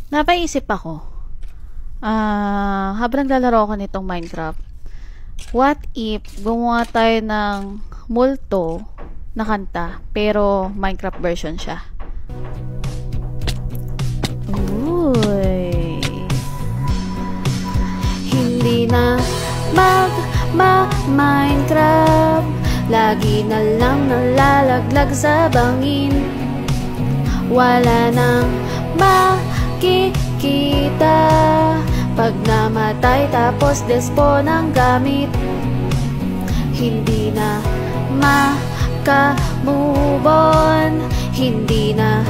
Napaisip ako, habang naglalaro ako nitong Minecraft, what if gumawa tayo ng multo na kanta, pero Minecraft version siya? Uy. Hindi na Minecraft, lagi na lang nalalaglag sa bangin. Wala nang makikita pag namatay tapos despo ng gamit. Hindi na maka-move on, hindi na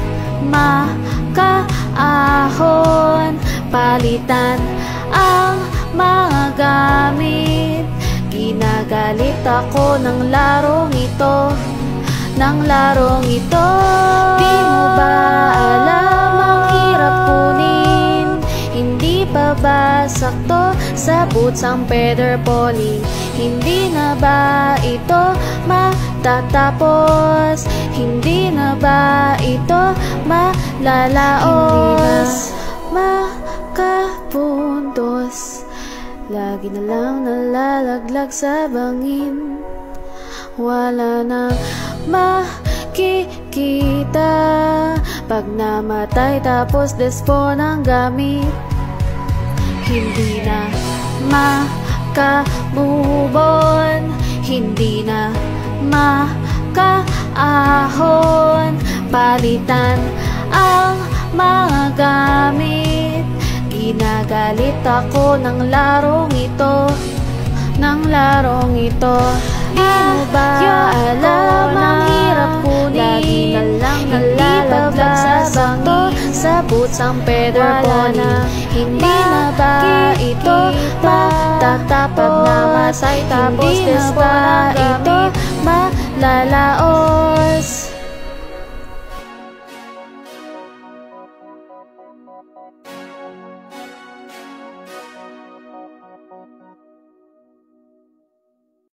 maka-ahon, palitan ang mga gamit. Ginagalit ako ng larong ito, ng larong ito. Di mo ba alam ang hirap kunin? Hindi pa ba sakto sa boots ang Feather Poly? Hindi na ba ito matatapos? Hindi na ba ito malalaos? Makapuntos, lagi na lang nalalaglag sa bangin. Wala nang makikita pag namatay tapos despo ng gamit. Hindi na maka-move on, hindi na maka-ahon, palitan ang mga gamit. Ginagalit ako ng larong ito, ng larong ito. Di mo ba alam ang hirap kunin? Lagi na lang nalalaglag sa bangin. Sa boots ang Feather Poly. Hindi na ba ito matatapos? Namatay tapos hindi na ba ito malalaos?